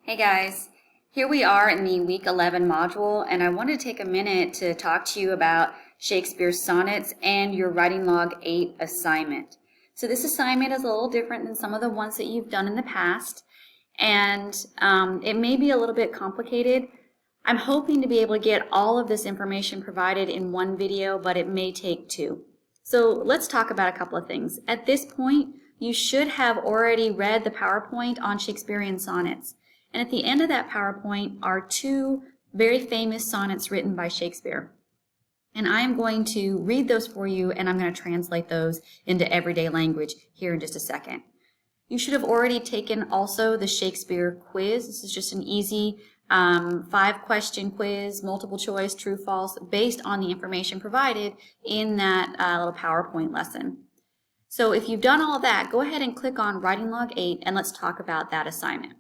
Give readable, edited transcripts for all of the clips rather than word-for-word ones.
Hey guys, here we are in the week 11 module, and I want to take a minute to talk to you about Shakespeare's sonnets and your Writing Log 8 assignment. So this assignment is a little different than some of the ones that you've done in the past, and it may be a little bit complicated. I'm hoping to be able to get all of this information provided in one video, but it may take two. So let's talk about a couple of things. At this point, you should have already read the PowerPoint on Shakespearean sonnets. And at the end of that PowerPoint are two very famous sonnets written by Shakespeare. And I am going to read those for you, and I'm going to translate those into everyday language here in just a second. You should have already taken also the Shakespeare quiz. This is just an easy 5-question quiz, multiple choice, true, false, based on the information provided in that little PowerPoint lesson. So if you've done all of that, go ahead and click on Writing Log 8, and let's talk about that assignment.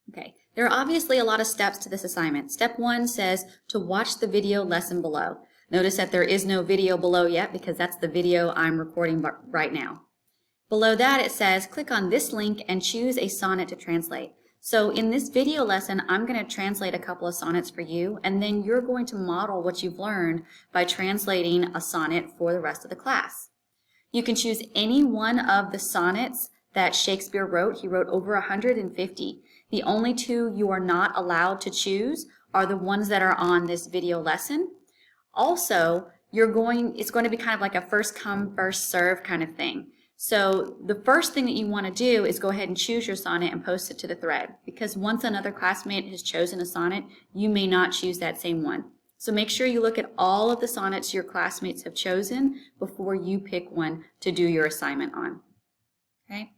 Okay, there are obviously a lot of steps to this assignment. Step 1 says to watch the video lesson below. Notice that there is no video below yet because that's the video I'm recording right now. Below that it says click on this link and choose a sonnet to translate. So in this video lesson, I'm going to translate a couple of sonnets for you, and then you're going to model what you've learned by translating a sonnet for the rest of the class. You can choose any one of the sonnets that Shakespeare wrote. He wrote over 150. The only two you are not allowed to choose are the ones that are on this video lesson. Also, it's going to be kind of like a first come, first serve kind of thing. So the first thing that you want to do is go ahead and choose your sonnet and post it to the thread, because once another classmate has chosen a sonnet, you may not choose that same one. So make sure you look at all of the sonnets your classmates have chosen before you pick one to do your assignment on. Okay?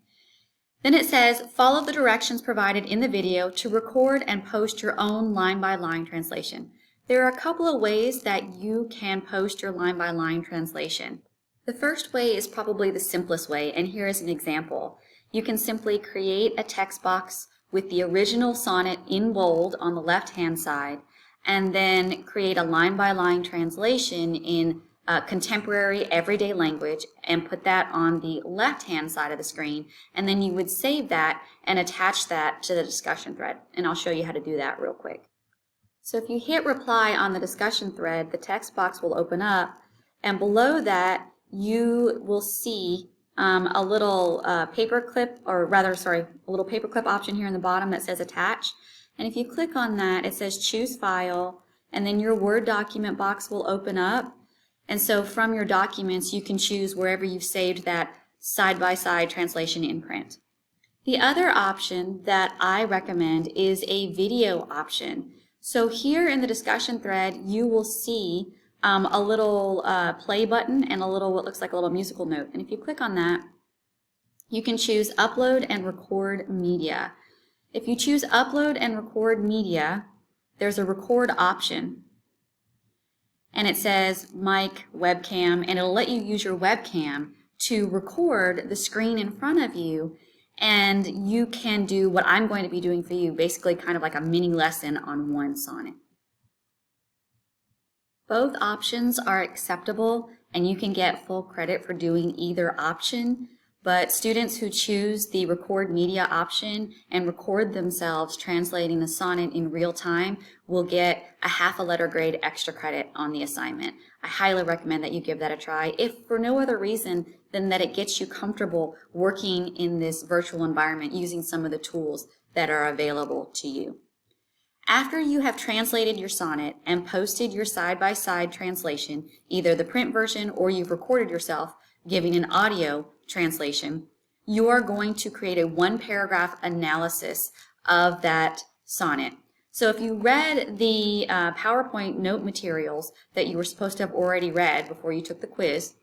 Then it says, follow the directions provided in the video to record and post your own line-by-line translation. There are a couple of ways that you can post your line-by-line translation. The first way is probably the simplest way, and here is an example. You can simply create a text box with the original sonnet in bold on the left-hand side, and then create a line-by-line translation in contemporary everyday language and put that on the left-hand side of the screen, and then you would save that and attach that to the discussion thread. And I'll show you how to do that real quick. So if you hit reply on the discussion thread, the text box will open up, and below that you will see a little paperclip option here in the bottom that says attach. And if you click on that, it says choose file, and then your Word document box will open up. And so from your documents, you can choose wherever you've saved that side-by-side translation in print. The other option that I recommend is a video option. So here in the discussion thread, you will see a little play button and what looks like a little musical note. And if you click on that, you can choose upload and record media. If you choose upload and record media, there's a record option. And it says mic, webcam, and it'll let you use your webcam to record the screen in front of you, and you can do what I'm going to be doing for you, basically kind of like a mini lesson on one sonnet. Both options are acceptable, and you can get full credit for doing either option. But students who choose the record media option and record themselves translating the sonnet in real time will get a half a letter grade extra credit on the assignment. I highly recommend that you give that a try, if for no other reason than that it gets you comfortable working in this virtual environment using some of the tools that are available to you. After you have translated your sonnet and posted your side-by-side translation, either the print version or you've recorded yourself giving an audio translation, you are going to create a one-paragraph analysis of that sonnet. So if you read the PowerPoint note materials that you were supposed to have already read before you took the quiz,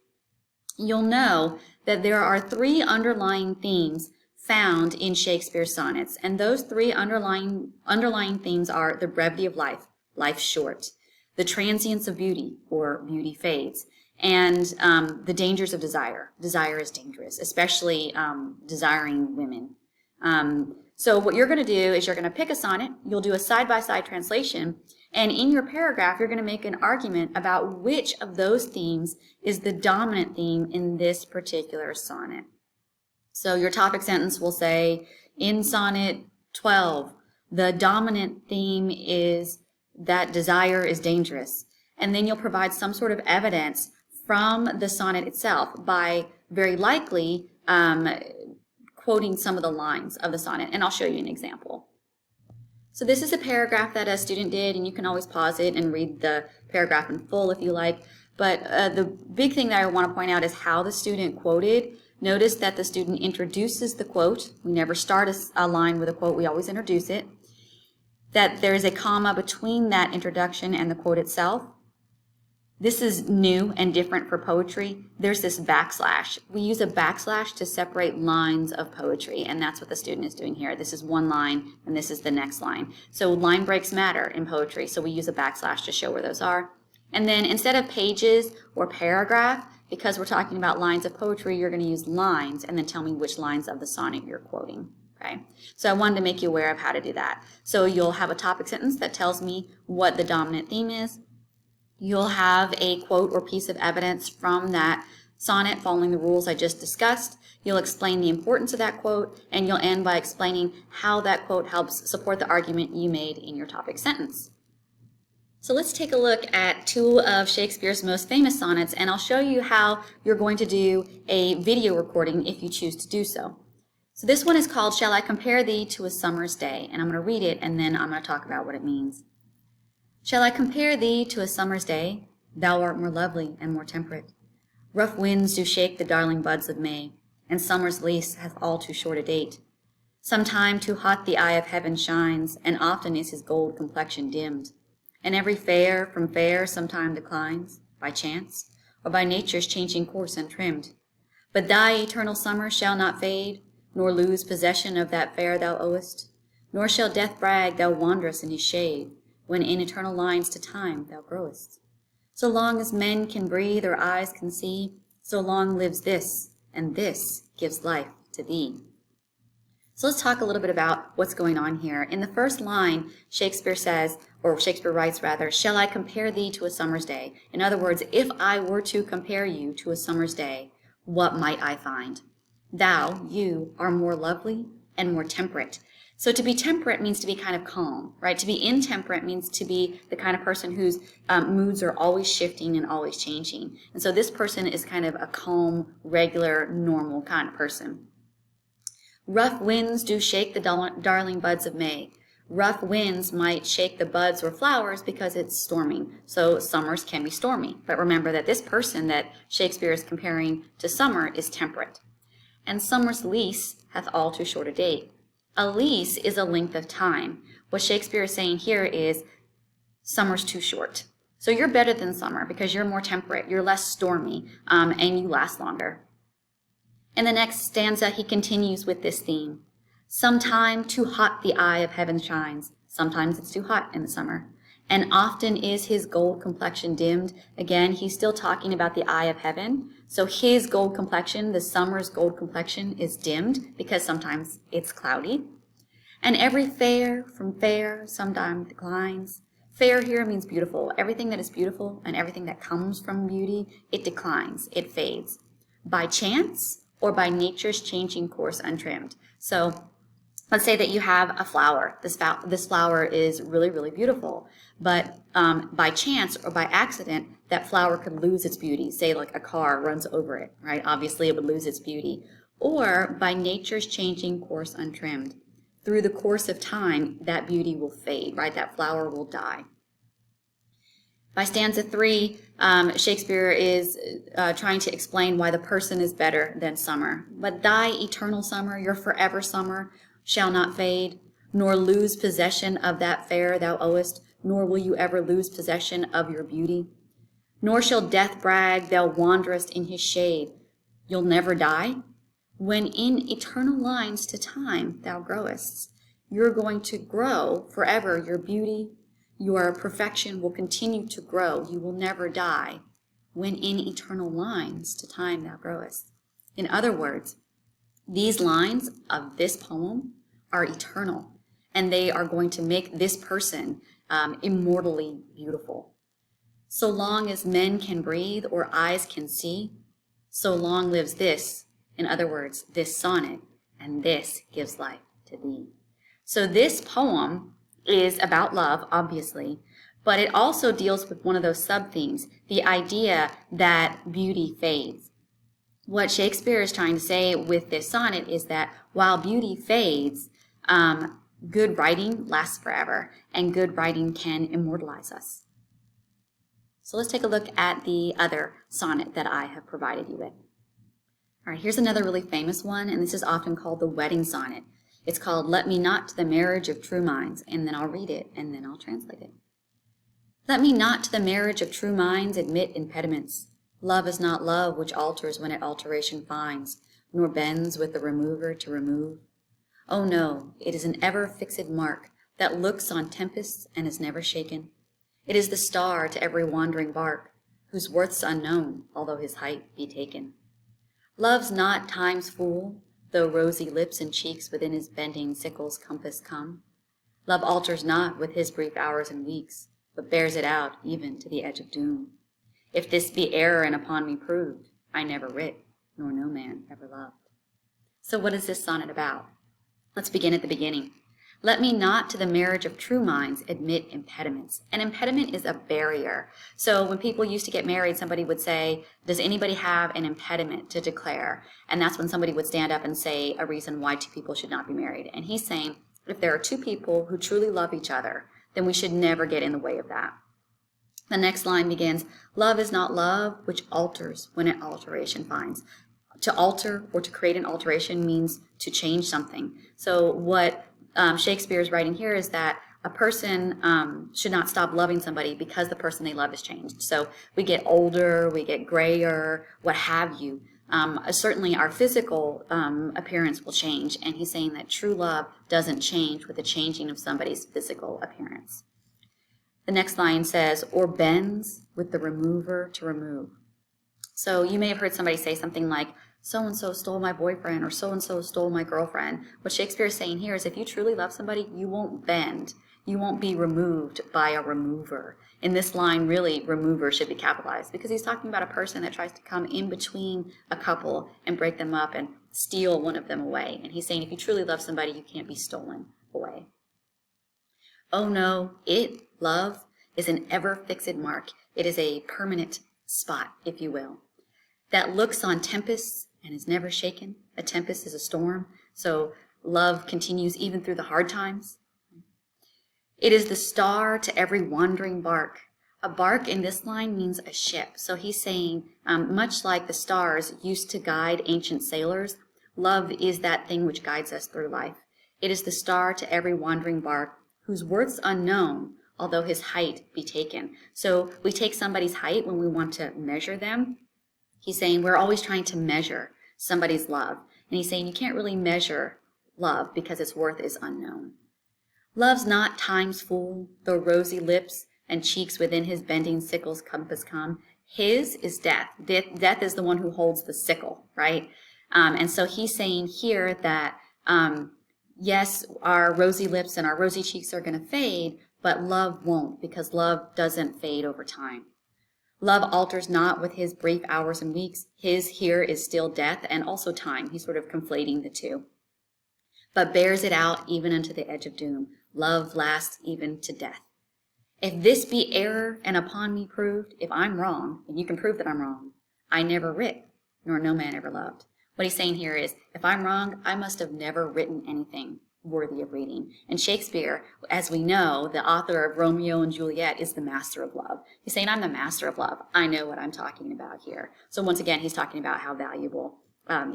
you'll know that there are 3 underlying themes found in Shakespeare's sonnets, and those 3 underlying themes are the brevity of life, life's short, the transience of beauty, or beauty fades, and the dangers of desire. Desire is dangerous, especially desiring women. So what you're going to do is you're going to pick a sonnet, you'll do a side-by-side translation, and in your paragraph you're going to make an argument about which of those themes is the dominant theme in this particular sonnet. So your topic sentence will say, in sonnet 12, The dominant theme is that desire is dangerous. And then you'll provide some sort of evidence from the sonnet itself by very likely quoting some of the lines of the sonnet. And I'll show you an example. So this is a paragraph that a student did, and you can always pause it and read the paragraph in full if you like. But the big thing that I want to point out is how the student quoted. Notice that the student introduces the quote. We never start a line with a quote, we always introduce it. That there is a comma between that introduction and the quote itself. This is new and different for poetry. There's this backslash. We use a backslash to separate lines of poetry, and that's what the student is doing here. This is one line, and this is the next line. So line breaks matter in poetry, so we use a backslash to show where those are. And then instead of pages or paragraph, because we're talking about lines of poetry, you're going to use lines, and then tell me which lines of the sonnet you're quoting. Okay, so I wanted to make you aware of how to do that. So you'll have a topic sentence that tells me what the dominant theme is. You'll have a quote or piece of evidence from that sonnet following the rules I just discussed. You'll explain the importance of that quote, and you'll end by explaining how that quote helps support the argument you made in your topic sentence. So let's take a look at two of Shakespeare's most famous sonnets, and I'll show you how you're going to do a video recording if you choose to do so. So this one is called Shall I Compare Thee to a Summer's Day? And I'm going to read it, and then I'm going to talk about what it means. Shall I compare thee to a summer's day? Thou art more lovely and more temperate. Rough winds do shake the darling buds of May, and summer's lease hath all too short a date. Sometime too hot the eye of heaven shines, and often is his gold complexion dimmed. And every fair from fair sometime declines, by chance, or by nature's changing course untrimmed. But thy eternal summer shall not fade, nor lose possession of that fair thou owest, nor shall death brag thou wanderest in his shade, when in eternal lines to time thou growest. So long as men can breathe or eyes can see, so long lives this, and this gives life to thee. So let's talk a little bit about what's going on here. In the first line, Shakespeare writes, shall I compare thee to a summer's day? In other words, if I were to compare you to a summer's day, what might I find? Thou, you, are more lovely and more temperate. So to be temperate means to be kind of calm, right? To be intemperate means to be the kind of person whose moods are always shifting and always changing. And so this person is kind of a calm, regular, normal kind of person. Rough winds do shake the darling buds of May. Rough winds might shake the buds or flowers because it's storming. So summers can be stormy. But remember that this person that Shakespeare is comparing to summer is temperate. And summer's lease hath all too short a date. A lease is a length of time. What Shakespeare is saying here is summer's too short. So you're better than summer because you're more temperate, you're less stormy, and you last longer. In the next stanza, he continues with this theme. Sometime too hot the eye of heaven shines. Sometimes it's too hot in the summer. And often is his gold complexion dimmed. Again, he's still talking about the eye of heaven. So his gold complexion, the summer's gold complexion, is dimmed because sometimes it's cloudy. And every fair from fair sometimes declines. Fair here means beautiful. Everything that is beautiful and everything that comes from beauty, it declines, it fades. By chance or by nature's changing course untrimmed. So let's say that you have a flower. This flower is really, really beautiful. But by chance or by accident, that flower could lose its beauty. Say like a car runs over it, right? Obviously it would lose its beauty. Or by nature's changing course untrimmed. Through the course of time, that beauty will fade, right? That flower will die. By stanza 3, Shakespeare is trying to explain why the person is better than summer. But thy eternal summer, your forever summer, shall not fade, nor lose possession of that fair thou owest, nor will you ever lose possession of your beauty. Nor shall death brag thou wanderest in his shade. You'll never die? When in eternal lines to time thou growest, you're going to grow forever. Your beauty, your perfection will continue to grow. You will never die when in eternal lines to time thou growest. In other words, these lines of this poem are eternal, and they are going to make this person immortally beautiful. So long as men can breathe or eyes can see, so long lives this, in other words, this sonnet, and this gives life to thee. So this poem is about love, obviously, but it also deals with one of those sub-themes, the idea that beauty fades. What Shakespeare is trying to say with this sonnet is that while beauty fades, good writing lasts forever, and good writing can immortalize us. So let's take a look at the other sonnet that I have provided you with. All right, here's another really famous one, and this is often called the wedding sonnet. It's called Let Me Not to the Marriage of True Minds, and then I'll read it, and then I'll translate it. Let me not to the marriage of true minds admit impediments. Love is not love which alters when it alteration finds, nor bends with the remover to remove. Oh no, it is an ever fixed mark that looks on tempests and is never shaken. It is the star to every wandering bark, whose worth's unknown, although his height be taken. Love's not time's fool, though rosy lips and cheeks within his bending sickle's compass come. Love alters not with his brief hours and weeks, but bears it out even to the edge of doom. If this be error and upon me proved, I never writ, nor no man ever loved. So what is this sonnet about? Let's begin at the beginning. Let me not to the marriage of true minds admit impediments. An impediment is a barrier. So when people used to get married, somebody would say, does anybody have an impediment to declare? And that's when somebody would stand up and say a reason why two people should not be married. And he's saying, if there are two people who truly love each other, then we should never get in the way of that. The next line begins, love is not love which alters when an alteration finds. To alter or to create an alteration means to change something. So what Shakespeare is writing here is that a person should not stop loving somebody because the person they love has changed. So we get older, we get grayer, what have you. Certainly our physical appearance will change, and he's saying that true love doesn't change with the changing of somebody's physical appearance. The next line says, or bends with the remover to remove. So you may have heard somebody say something like, so-and-so stole my boyfriend, or so-and-so stole my girlfriend. What Shakespeare is saying here is if you truly love somebody, you won't bend. You won't be removed by a remover. In this line, really, remover should be capitalized because he's talking about a person that tries to come in between a couple and break them up and steal one of them away. And he's saying if you truly love somebody, you can't be stolen away. Oh no, love, is an ever-fixed mark. It is a permanent spot, if you will, that looks on tempests and is never shaken. A tempest is a storm, so love continues even through the hard times. It is the star to every wandering bark. A bark in this line means a ship. So he's saying, much like the stars used to guide ancient sailors, love is that thing which guides us through life. It is the star to every wandering bark, whose worth's unknown, although his height be taken. So we take somebody's height when we want to measure them. He's saying we're always trying to measure somebody's love. And he's saying you can't really measure love because its worth is unknown. Love's not time's fool, though rosy lips and cheeks within his bending sickle's compass come. His is death. Death is the one who holds the sickle, right? And so he's saying here that, yes, our rosy lips and our rosy cheeks are going to fade, but love won't because love doesn't fade over time. Love alters not with his brief hours and weeks. His here is still death and also time. He's sort of conflating the two. But bears it out even unto the edge of doom. Love lasts even to death. If this be error and upon me proved, if I'm wrong, and you can prove that I'm wrong, I never writ, nor no man ever loved. What he's saying here is, if I'm wrong, I must have never written anything worthy of reading. And Shakespeare, as we know, the author of Romeo and Juliet, is the master of love. He's saying, I'm the master of love. I know what I'm talking about here. So once again, he's talking about how valuable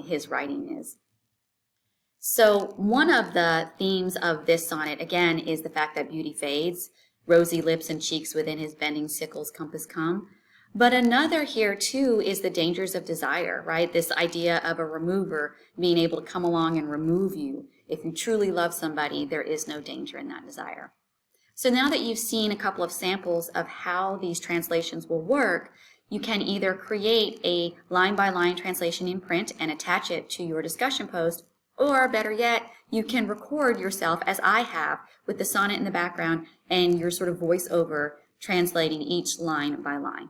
his writing is. So one of the themes of this sonnet, again, is the fact that beauty fades, rosy lips and cheeks within his bending sickle's compass come. But another here, too, is the dangers of desire, right? This idea of a remover being able to come along and remove you. If you truly love somebody, there is no danger in that desire. So now that you've seen a couple of samples of how these translations will work, you can either create a line-by-line translation in print and attach it to your discussion post, or better yet, you can record yourself, as I have, with the sonnet in the background and your sort of voiceover translating each line by line.